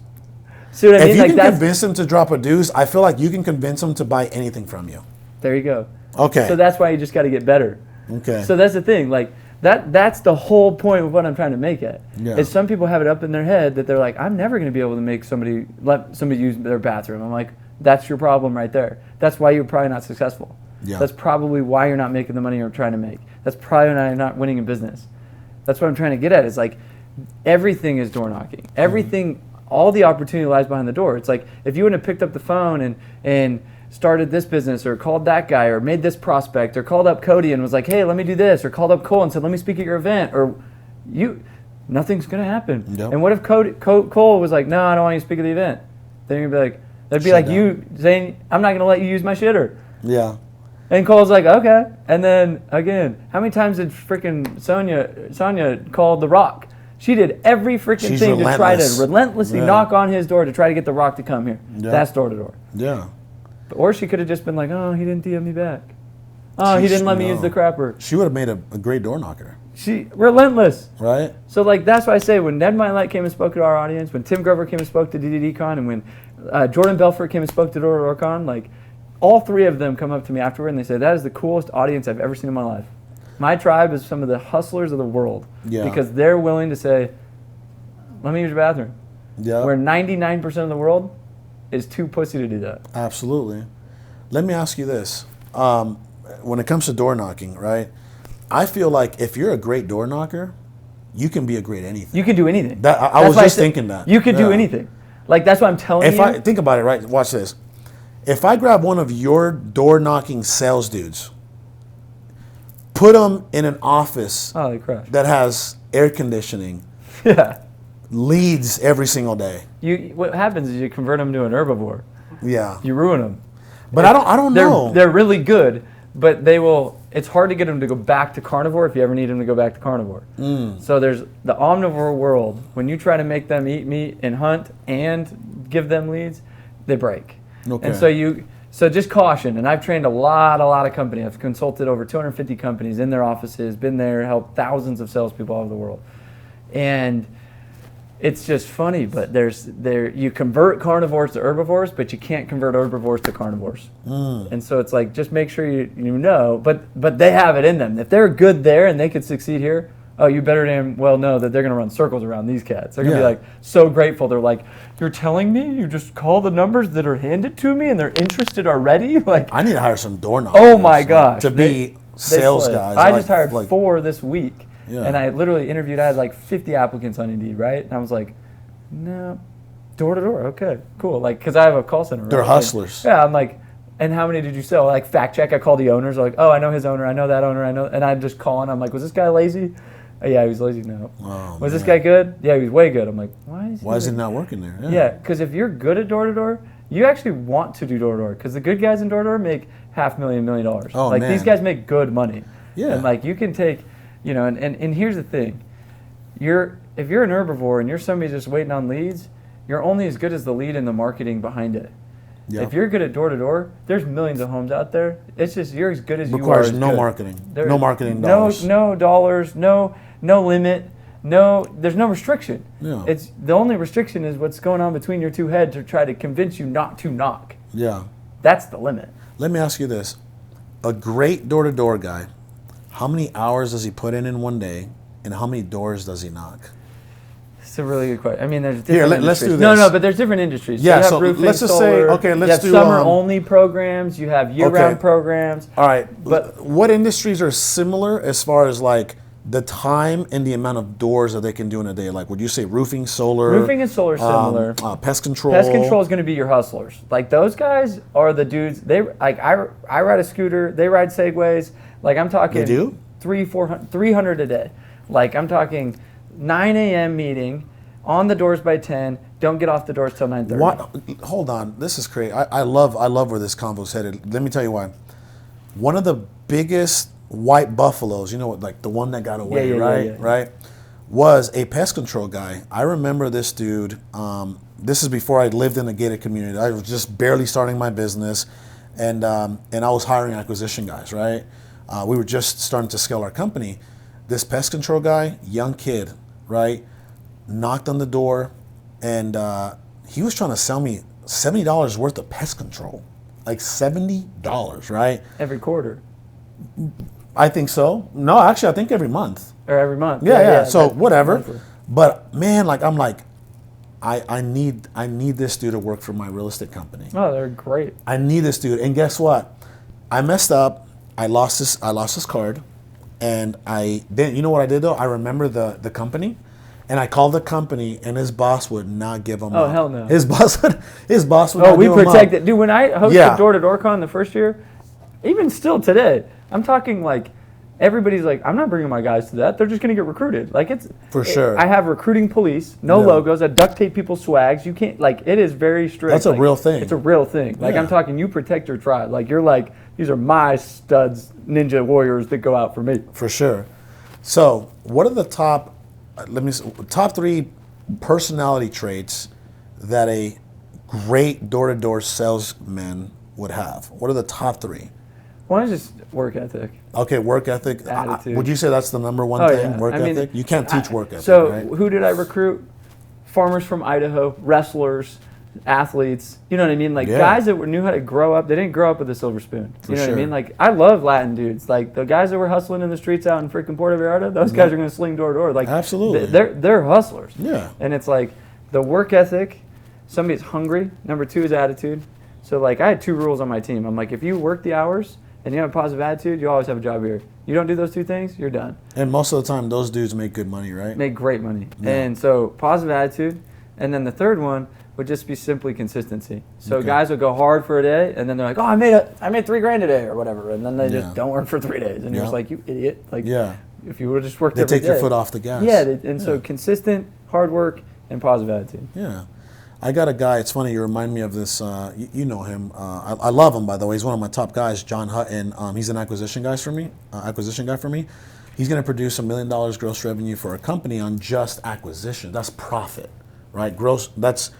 See what I mean? If you can convince them to drop a deuce, I feel like you can convince them to buy anything from you. There you go. Okay. So that's why you just got to get better. Okay. So that's the thing. Like that's the whole point of what I'm trying to make it. Yeah. Is some people have it up in their head that they're like, I'm never going to be able to let somebody use their bathroom. I'm like, that's your problem right there. That's why you're probably not successful. Yeah. That's probably why you're not making the money you're trying to make. That's probably why you're not winning in business. That's what I'm trying to get at. Is like everything is door knocking. Everything. All the opportunity lies behind the door. It's like if you wouldn't have picked up the phone and started this business or called that guy or made this prospect or called up Cody and was like, hey, let me do this, or called up Cole and said, let me speak at your event, or nothing's going to happen. Yep. And what if Cole was like, no, I don't want you to speak at the event? Then you'd be like, that'd be like you saying, I'm not going to let you use my shitter. Yeah. And Cole's like, okay. And then again, how many times did freaking Sonia call The Rock? She did every freaking thing to try to relentlessly knock on his door to try to get The Rock to come here. Yeah. That's door to door. Yeah. Or she could have just been like, oh, he didn't DM me back. Oh, he didn't let me use the crapper. She would have made a great door knocker. She relentless. Right. So like that's why I say when Ned Light came and spoke to our audience, when Tim Grover came and spoke to D2D Con, and when Jordan Belfort came and spoke to Door Con, like all three of them come up to me afterward and they say, that is the coolest audience I've ever seen in my life. My tribe is some of the hustlers of the world because they're willing to say, let me use your bathroom. Yeah. Where 99% of the world is too pussy to do that. Absolutely. Let me ask you this. When it comes to door knocking, right? I feel like if you're a great door knocker, you can be a great anything. You can do anything. I was just thinking that. You can do anything. Like, that's what I'm telling you. If I think about it, right? Watch this. If I grab one of your door knocking sales dudes, put them in an office Holy crap. that has air conditioning, Yeah. leads every single day. What happens is you convert them to an herbivore. Yeah. You ruin them. But I don't know. They're really good, but it's hard to get them to go back to carnivore if you ever need them to go back to carnivore. So there's the Omnivore World. When you try to make them eat meat and hunt and give them leads, they break. Okay. And so just caution. And I've trained a lot of companies. I've consulted over 250 companies in their offices, been there, helped thousands of salespeople all over the world. And it's just funny, but you convert carnivores to herbivores, but you can't convert herbivores to carnivores. And so it's like, just make sure you know, but they have it in them. If they're good there and they could succeed here, oh, you better damn well know that they're going to run circles around these cats. They're going to be like so grateful. They're like, you're telling me you just call the numbers that are handed to me and they're interested already? Like, I need to hire some door knockers. Oh my gosh. To be sales guys. I just hired 4 this week. Yeah. And I literally interviewed, I had like 50 applicants on Indeed, right? And I was like, no, door to door, okay, cool. Like, because I have a call center. Right? They're hustlers. I'm like, and how many did you sell? Like, fact check, I call the owners, like, oh, I know his owner, I know that owner, I know, and I just call and I'm like, was this guy lazy? Oh, yeah, he was lazy, no. Oh, was this guy good? Yeah, he was way good. I'm like, why is he not working there? Yeah, because if you're good at door to door, you actually want to do door to door, because the good guys in door to door make $500,000, $1 million. Oh, like, man. these guys make good money. Yeah. And like, you can take, and here's the thing. If you're an herbivore and you're somebody just waiting on leads, you're only as good as the lead and the marketing behind it. Yep. If you're good at door to door, there's millions of homes out there. It's just you're as good as Requires you are. no marketing. No marketing dollars. No dollars. No limit. There's no restriction. Yeah. It's the only restriction is what's going on between your two heads to try to convince you not to knock. Yeah. That's the limit. Let me ask you this: a great door-to-door guy, how many hours does he put in one day, and how many doors does he knock? It's a really good question. I mean, there's different let's do this. No, but there's different industries. Yeah, you have so roofing, let's just solar, say, okay, let's you do have summer-only programs. You have year-round programs. All right, but what industries are similar as far as like the time and the amount of doors that they can do in a day? Like, would you say roofing, solar? Roofing and solar similar. Pest control. Pest control is going to be your hustlers. Like, those guys are the dudes. They like I ride a scooter. They ride Segways. Like, I'm talking. They do? 300 a day. Like, I'm talking 9 a.m. meeting. On the doors by 10. Don't get off the doors till 9:30. What? Hold on. This is crazy. I love where this convo's headed. Let me tell you why. One of the biggest white buffaloes, like the one that got away, right? Was a pest control guy. I remember this dude. This is before I lived in a gated community. I was just barely starting my business, and I was hiring acquisition guys, right? We were just starting to scale our company. This pest control guy, young kid, right? Knocked on the door, and he was trying to sell me $70 worth of pest control. Like $70, right? Every quarter. I think so. No, actually, I think every month. Or every month. Yeah. So whatever. Monthly. But man, I need this dude to work for my real estate company. Oh, they're great. I need this dude. And guess what? I messed up. I lost his card, and you know what I did though? I remember the company. And I called the company, and his boss would not give him up. Oh, hell no. His boss would not give him up. Oh, we protect it. Dude, when I hosted Door-to-Door Con the first year, even still today, I'm talking like, everybody's like, I'm not bringing my guys to that. They're just going to get recruited. Like, For sure. I have recruiting police, no logos. I duct tape people's swags. You can't, like, it is very strict. That's a real thing. It's a real thing. Like, I'm talking, you protect your tribe. Like, you're like, these are my studs, ninja warriors that go out for me. For sure. So, what are the top 3 personality traits that a great door-to-door salesman would have? What are the top 3? One is just work ethic. Okay, work ethic. Attitude. Would you say that's the number one thing? Yeah. Work ethic? You can't teach work ethic, so right? Who did I recruit? Farmers from Idaho, wrestlers, athletes. You know what I mean? Like, guys that knew how to grow up. They didn't grow up with a silver spoon. You know what I mean? Like, I love Latin dudes. Like, the guys that were hustling in the streets out in freaking Puerto Vallarta, those guys are going to sling door to door. Like, absolutely. They're hustlers. Yeah. And it's like, the work ethic, somebody's hungry. Number 2 is attitude. So like I had 2 rules on my team. I'm like, if you work the hours and you have a positive attitude, you always have a job here. You don't do those 2 things, you're done. And most of the time, those dudes make good money, right? Make great money. Yeah. And so positive attitude. And then the third one would just be simply consistency. So guys would go hard for a day, and then they're like, oh, I made $3,000 a day or whatever. And then they just don't work for 3 days. And you're just like, you idiot. Like, if you would have just worked every day. They take your foot off the gas. Yeah, so consistent, hard work, and positive attitude. Yeah. I got a guy, it's funny, you remind me of this, you know him. I love him, by the way. He's one of my top guys, John Hutton. He's an acquisition guy for me. He's going to produce $1 million gross revenue for a company on just acquisition. That's profit, right? That's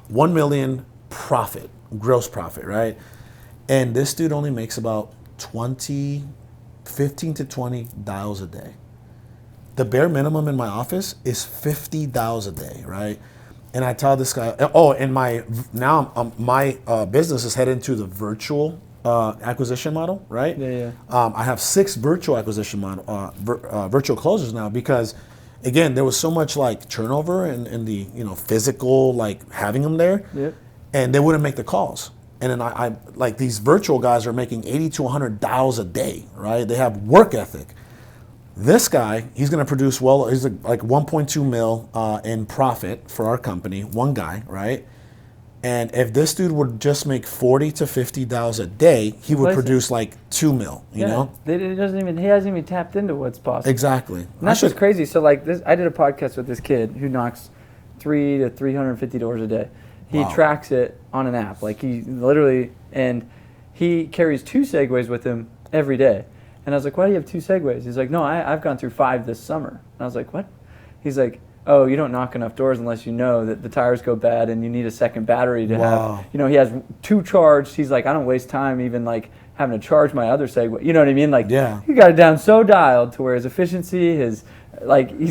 1 million profit, gross profit, right? And this dude only makes about 15 to 20 dials a day. The bare minimum in my office is 50 dials a day, right? And I tell this guy, and my business is headed into the virtual acquisition model, right? Yeah. I have 6 virtual acquisition virtual closers now because, again, there was so much like turnover in the physical like having them there, and they wouldn't make the calls. And then I like these virtual guys are making 80 to 100 dials a day, right? They have work ethic. This guy, he's going to produce he's like 1.2 mil in profit for our company, one guy, right? And if this dude would just make 40 to 50 dials a day, he would produce like 2 mil, you know? He hasn't even tapped into what's possible. Exactly. And that's what's crazy. So like this, I did a podcast with this kid who knocks $300 to $350 a day. He tracks it on an app. Like he literally, and he carries 2 Segways with him every day. And I was like, why do you have 2 Segways? He's like, no, I've gone through 5 this summer. And I was like, what? He's like, oh, you don't knock enough doors unless you know that the tires go bad and you need a second battery to have. He has 2 charged. He's like, I don't waste time even like having to charge my other Segway. You know what I mean? Like, he got it down so dialed to where his efficiency, he's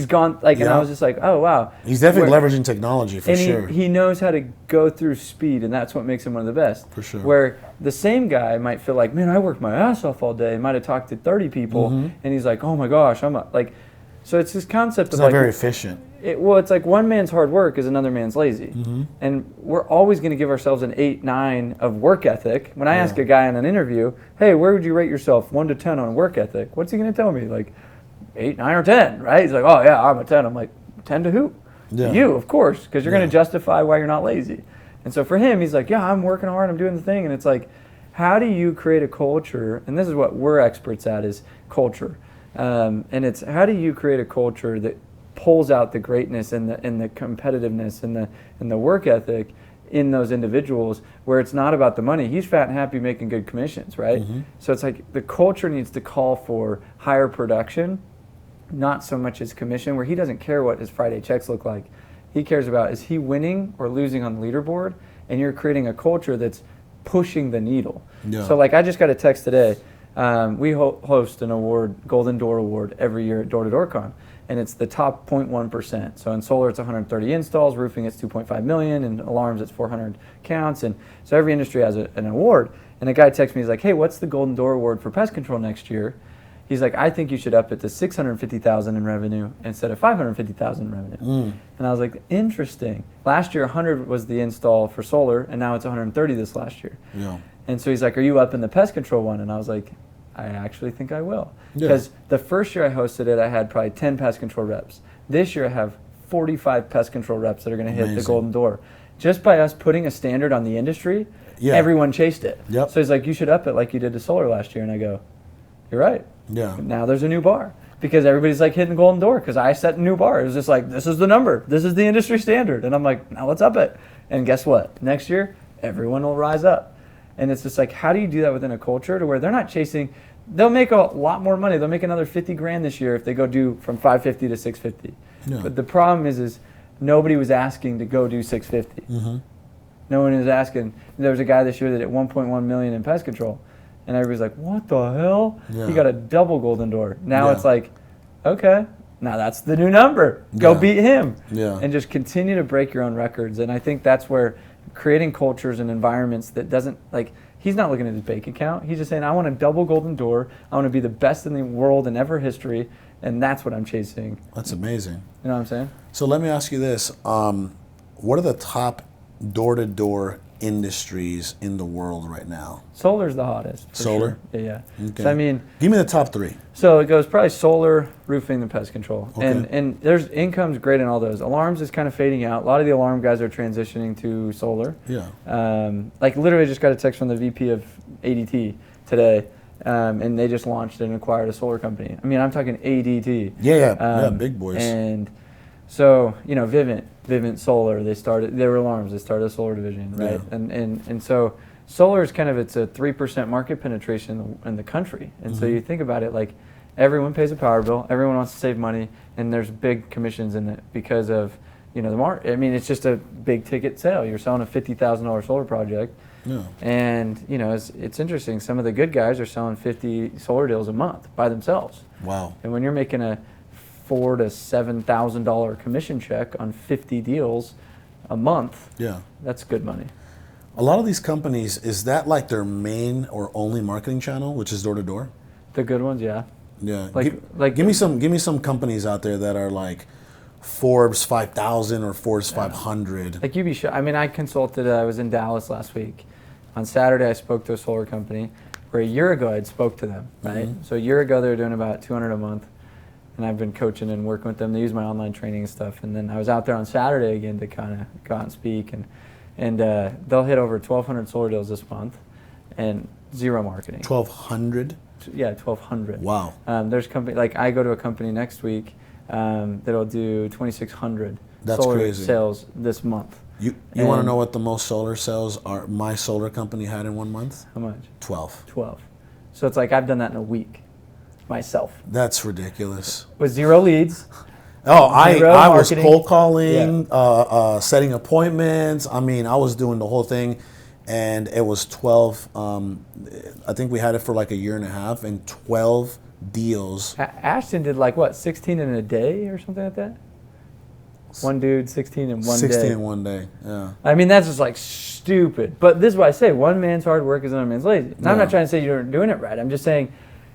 gone, like, and I was just like, oh, wow. He's definitely leveraging technology for sure. He knows how to go through speed, and that's what makes him one of the best. For sure. Where the same guy might feel like, man, I worked my ass off all day, might have talked to 30 people, and he's like, oh my gosh, so it's this concept of not very efficient. It's like one man's hard work is another man's lazy. And we're always going to give ourselves an 8, 9 of work ethic. When I ask a guy in an interview, hey, where would you rate yourself 1 to 10 on work ethic? What's he going to tell me? Like, 8, 9, or 10, right? He's like, oh yeah, I'm a 10. I'm like, 10 to who? Yeah. You, of course, because you're going to justify why you're not lazy. And so for him, he's like, yeah, I'm working hard, I'm doing the thing. And it's like, how do you create a culture? And this is what we're experts at, is culture. And it's how do you create a culture that pulls out the greatness and the competitiveness and the work ethic in those individuals, where it's not about the money. He's fat and happy making good commissions, right? So it's like the culture needs to call for higher production, not so much as commission, where he doesn't care what his Friday checks look like. He cares about, is he winning or losing on the leaderboard? And you're creating a culture that's pushing the needle. So like I just got a text today. We host an award, Golden Door Award, every year at Door to Door Con. And it's the top 0.1%. So in solar, it's 130 installs, roofing, it's 2.5 million, and alarms, it's 400 counts. And so every industry has an award. And a guy texts me, he's like, hey, what's the Golden Door Award for pest control next year? He's like, I think you should up it to 650,000 in revenue instead of 550,000 in revenue. And I was like, interesting. Last year, 100 was the install for solar, and now it's 130 this last year. And so he's like, are you up in the pest control one? And I was like, I actually think I will. Because the first year I hosted it, I had probably 10 pest control reps. This year I have 45 pest control reps that are going to hit the Golden Door. Just by us putting a standard on the industry, everyone chased it. So he's like, you should up it like you did to solar last year. And I go, you're right. Now there's a new bar. Because everybody's like hitting the Golden Door, because I set a new bar. It was just like, this is the number. This is the industry standard. And I'm like, now let's up it. And guess what? Next year, everyone will rise up. And it's just like, how do you do that within a culture to where they're not chasing? They'll make a lot more money. They'll make another 50 grand this year if they go do from 550 to 650. But the problem is nobody was asking to go do 650. No one was asking. There was a guy this year that did 1.1 million in pest control. And everybody's like, what the hell? He got a double Golden Door. Now it's like, okay, now that's the new number. Go beat him. And just continue to break your own records. And I think that's where creating cultures and environments that doesn't, like, he's not looking at his bank account. He's just saying, I want a double Golden Door. I want to be the best in the world in ever history. And that's what I'm chasing. That's amazing. You know what I'm saying? So let me ask you this. what are the top door-to-door industries in the world right now? Solar's the hottest. Solar? Sure. Yeah. Okay. So I mean, give me the top 3. So it goes probably solar, roofing, and pest control. Okay. And there's income's great in all those. Alarms is kind of fading out. A lot of the alarm guys are transitioning to solar. Yeah. Like literally just got a text from the VP of ADT today, and they just launched and acquired a solar company. I mean, I'm talking ADT. Yeah, big boys. And so, Vivint Solar, they were alarms, they started a solar division, right? Yeah. And so solar is it's a 3% market penetration in the country. And so you think about it, like everyone pays a power bill, everyone wants to save money, and there's big commissions in it because of, the market. I mean, it's just a big ticket sale. You're selling a $50,000 solar project. Yeah. And, it's interesting. Some of the good guys are selling 50 solar deals a month by themselves. Wow. And when you're making a $4,000 to $7,000 commission check on 50 deals a month, Yeah. that's good money. A lot of these companies, is that like their main or only marketing channel, which is door to door? The good ones, yeah. Yeah. Like give me some companies out there that are like Forbes 5,000 or Forbes 500. Like you'd be sure. I mean, I consulted. I was in Dallas last week. On Saturday, I spoke to a solar company. Where a year ago, I'd spoke to them. Right. So a year ago, they were doing about 200 a month. And I've been coaching and working with them. They use my online training and stuff. And then I was out there on Saturday again to kind of go out and speak. And they'll hit over 1,200 solar deals this month, and zero marketing. 1,200? Yeah, 1,200. Wow. There's company like I go to a company next week that'll do 2,600 That's solar crazy. sales this month. You want to know what the most solar sales are? My solar company had in 1 month? How much? 12. 12. So it's like I've done that in a week myself That's ridiculous. with zero leads. Oh, I was marketing. cold calling, setting appointments. I mean, I was doing the whole thing, and it was 12. I think we had it for like a year and a half, and 12 deals. Ashton did 16 in a day or something like that? One dude, 16 in one 16 day. in one day, yeah. I mean, that's just stupid. But this is why I say one man's hard work is another man's lazy. And I'm not trying to say you're doing it right. I'm just saying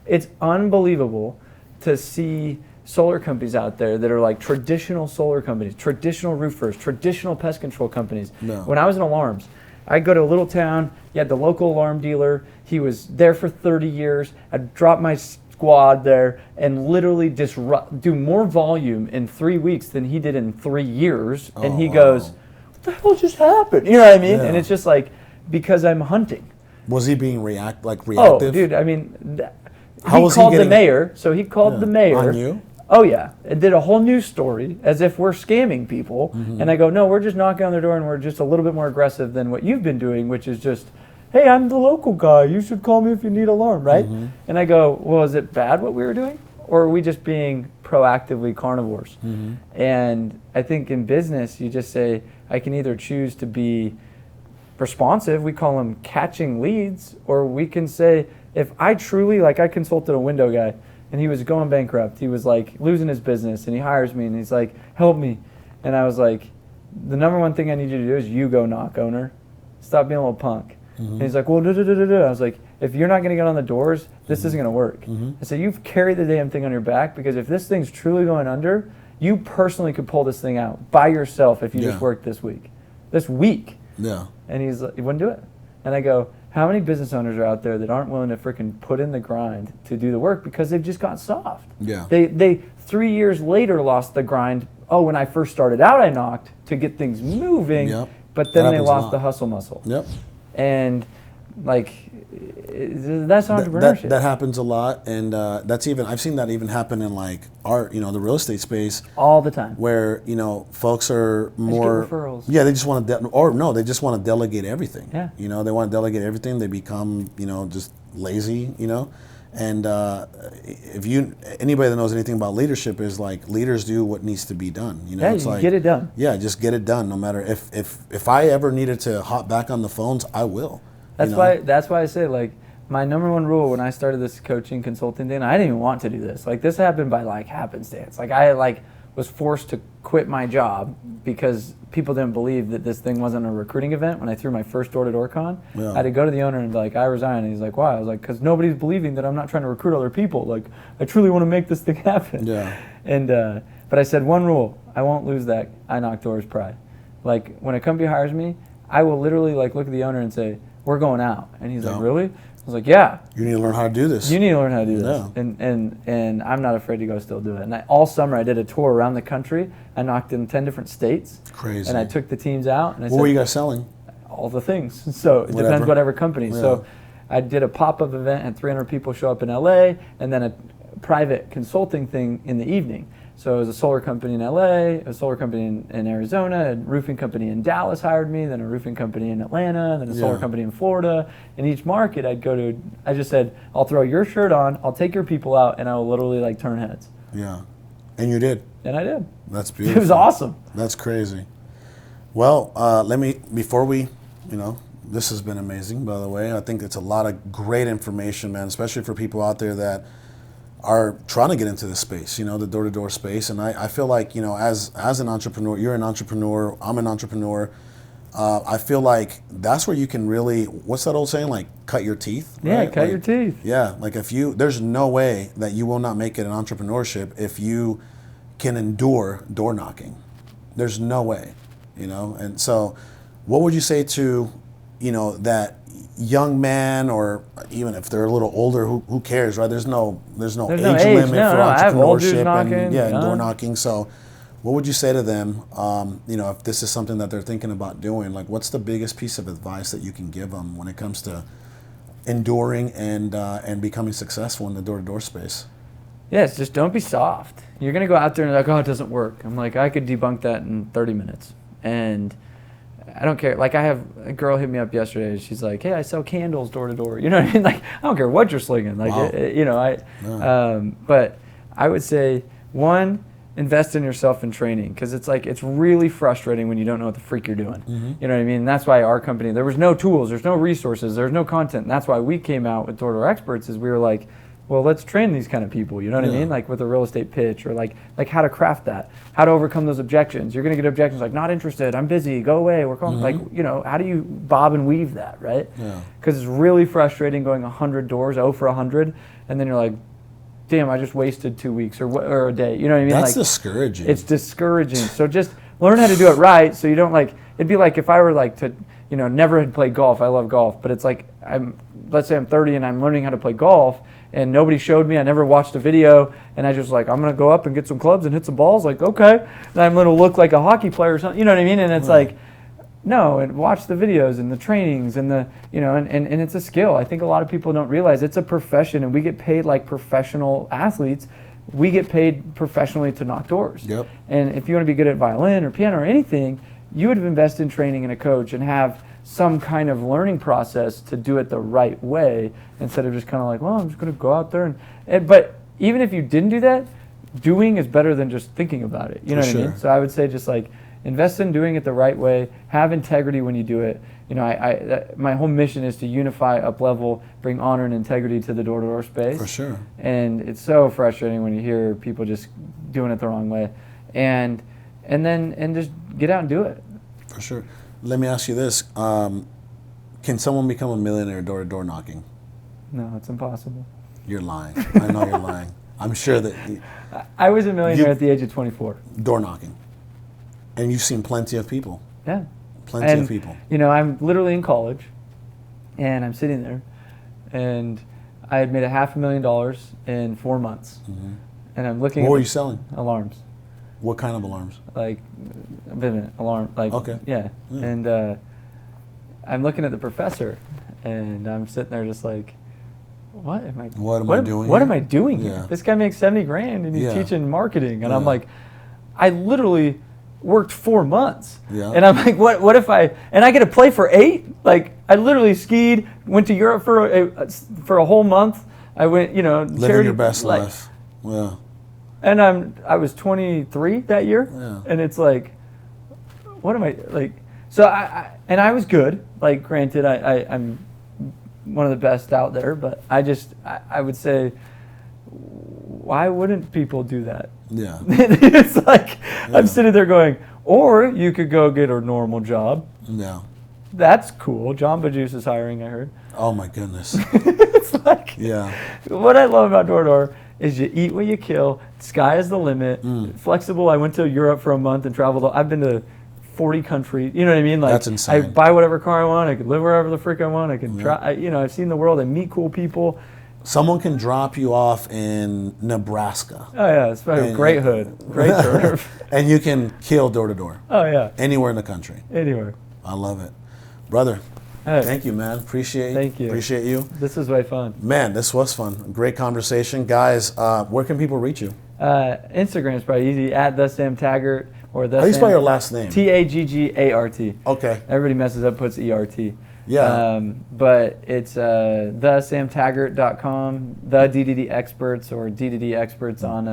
it's unbelievable to see solar companies out there that are like traditional solar companies, traditional roofers, traditional pest control companies. No. When I was in alarms, I'd go to a little town, you had the local alarm dealer, he was there for 30 years, I'd drop my squad there and literally do more volume in 3 weeks than he did in 3 years, and he goes, what the hell just happened? You know what I mean? Yeah. And it's just because I'm hunting. Was he being reactive? Oh, dude, I mean, How was he called getting- the mayor, so he called the mayor. On you? Oh, yeah. It did a whole news story as if we're scamming people. And I go, no, we're just knocking on their door and we're just a little bit more aggressive than what you've been doing, which is just, hey, I'm the local guy. You should call me if you need alarm, right? And I go, well, is it bad what we were doing? Or are we just being proactively carnivores? And I think in business, you just say, I can either choose to be responsive, we call them catching leads, or we can say, if I truly, I consulted a window guy, and he was going bankrupt. He was losing his business, and he hires me, and he's like, help me. And I was like, the number one thing I need you to do is you go knock, owner. Stop being a little punk. And he's like, well, I was like, if you're not going to get on the doors, this isn't going to work. I said, you've carried the damn thing on your back, because if this thing's truly going under, you personally could pull this thing out by yourself if you just worked this week. This week. Yeah. And he wouldn't do it. And I go, how many business owners are out there that aren't willing to freaking put in the grind to do the work because they've just got soft? Yeah. They 3 years later lost the grind. Oh, when I first started out, I knocked to get things moving, but then they lost the hustle muscle. Yep. And that's entrepreneurship. That happens a lot, and I've seen that even happen in art, the real estate space all the time. where folks are more referrals. Yeah, they just want to they just want to delegate everything. Yeah. They want to delegate everything. They become just lazy. And if anybody that knows anything about leadership is leaders do what needs to be done. It's get it done. Yeah, just get it done. No matter if I ever needed to hop back on the phones, I will. That's why I say my number one rule when I started this coaching consulting thing, I didn't even want to do this. This happened by happenstance. I was forced to quit my job because people didn't believe that this thing wasn't a recruiting event. When I threw my first door-to-door con, I had to go to the owner and be like, I resign. And he's like, why? I was like, because nobody's believing that I'm not trying to recruit other people. I truly want to make this thing happen. Yeah. And but I said one rule: I won't lose that I knock doors pride. Like when a company hires me, I will literally like look at the owner and say, "We're going out," and he's like, "Really?" I was like, "Yeah." You need to learn how to do this. You need to learn how to do this. And I'm not afraid to go still do it. And all summer I did a tour around the country. I knocked in 10 different states. Crazy. And I took the teams out. And I what were you guys selling? All the things. So it depends whatever company. Yeah. So I did a pop-up event, had 300 people show up in LA, and then a private consulting thing in the evening. So it was a solar company in LA, a solar company in Arizona, a roofing company in Dallas hired me, then a roofing company in Atlanta, then a solar company in Florida. In each market I'd go to, I just said, I'll throw your shirt on, I'll take your people out, and I will literally like turn heads. Yeah. And you did. And I did. That's beautiful. It was awesome. That's crazy. Well, before we, this has been amazing, by the way. I think it's a lot of great information, man, especially for people out there that are trying to get into this space, the door-to-door space. And I feel like, as an entrepreneur, you're an entrepreneur, I'm an entrepreneur. I feel like that's where you can really, what's that old saying? Like cut your teeth? Yeah, right? cut your teeth. Yeah, like there's no way that you will not make it in entrepreneurship if you can endure door knocking. There's no way, And so what would you say to, that young man, or even if they're a little older, who cares, right? There's no age limit for entrepreneurship and door knocking. So what would you say to them, if this is something that they're thinking about doing? Like, what's the biggest piece of advice that you can give them when it comes to enduring and becoming successful in the door-to-door space? Yes, just don't be soft. You're going to go out there and like, oh, it doesn't work. I'm like, I could debunk that in 30 minutes. And I don't care. Like, I have a girl hit me up yesterday. She's like, hey, I sell candles door to door. You know what I mean? Like, I don't care what you're slinging. Like, wow. But I would say, one, invest in yourself in training, because it's really frustrating when you don't know what the freak you're doing. Mm-hmm. You know what I mean? And that's why our company, there was no tools, there's no resources, there's no content. And that's why we came out with Door to Door Experts, is we were like, well, let's train these kind of people, you know what I mean? Like with a real estate pitch, or like how to craft that, how to overcome those objections. You're going to get objections like, not interested, I'm busy, go away, we're calling. Mm-hmm. Like, how do you bob and weave that, right? Yeah. Because it's really frustrating going 100 doors, 0 for 100, and then you're like, damn, I just wasted 2 weeks or a day. You know what I mean? That's like, discouraging. It's discouraging. So just learn how to do it right, so you don't it'd be like if I were like to, never had played golf. I love golf, but it's like let's say I'm 30 and I'm learning how to play golf, and nobody showed me, I never watched a video, and I just like, I'm gonna go up and get some clubs and hit some balls, like, okay, and I'm gonna look like a hockey player or something, you know what I mean? And it's like, no, and watch the videos and the trainings and the, and it's a skill. I think a lot of people don't realize it's a profession, and we get paid like professional athletes. We get paid professionally to knock doors. Yep. And if you want to be good at violin or piano or anything, you would have invested in training and a coach and have some kind of learning process to do it the right way, instead of just kind of like, well, I'm just going to go out there but even if you didn't do that, doing is better than just thinking about it. You know what I mean? So I would say just like invest in doing it the right way, have integrity when you do it. My whole mission is to unify, up-level, bring honor and integrity to the door-to-door space. For sure. And it's so frustrating when you hear people just doing it the wrong way. And just get out and do it. For sure. Let me ask you this. Can someone become a millionaire door-to-door knocking? No, it's impossible. You're lying. I know you're lying. I'm sure that... I was a millionaire at the age of 24. Door knocking. And you've seen plenty of people. Yeah. Plenty of people. I'm literally in college, and I'm sitting there, and I had made $500,000 in 4 months. Mm-hmm. And I'm looking at... What were you selling? Alarms. What kind of alarms? Like, alarm. Like, okay. Yeah. And I'm looking at the professor, and I'm sitting there just like, what am I doing? What am I doing here? This guy makes $70,000 and he's teaching marketing, and I'm like, I literally worked 4 months, and I'm like, what if I get to play for 8? Like, I literally skied, went to Europe for a whole month. I went, living your best life. Yeah. And I was 23 that year, and it's like, what am I like? So I was good. Like, granted, I'm one of the best out there, but I would say, why wouldn't people do that? Yeah. It's like, I'm sitting there going, or you could go get a normal job. Yeah. That's cool. Jamba Juice is hiring, I heard. Oh my goodness. It's like, what I love about door-to-door is you eat what you kill. Sky is the limit. Flexible. I went to Europe for a month and traveled. I've been to 40 countries. You know what I mean? Like, That's insane. I buy whatever car I want. I can live wherever the frick I want. I can try. I've seen the world. I meet cool people. Someone can drop you off in Nebraska. Oh yeah, it's a great hood, great turf. And you can kill door to door. Oh yeah. Anywhere in the country. Anywhere. I love it. Brother, thank you, man. Thank you. Appreciate you. This is way fun. Man, this was fun. Great conversation. Guys, where can people reach you? Instagram's probably easy, at the Sam Taggart, or the How do you spell your last name? Taggart. Okay. Everybody messes up, puts ERT. Yeah. But it's thesamtaggart.com, the D2D Experts, or D2D Experts on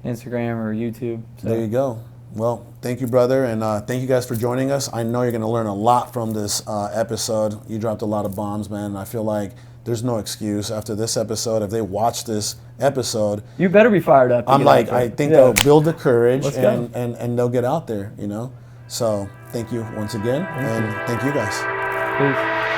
Instagram or YouTube. So. There you go. Well, thank you, brother, and thank you guys for joining us. I know you're going to learn a lot from this episode. You dropped a lot of bombs, man. I feel like there's no excuse after this episode. If they watch this episode, you better be fired up. I'm like, I think they'll build the courage and they'll get out there, So thank you once again, thank you guys. Peace.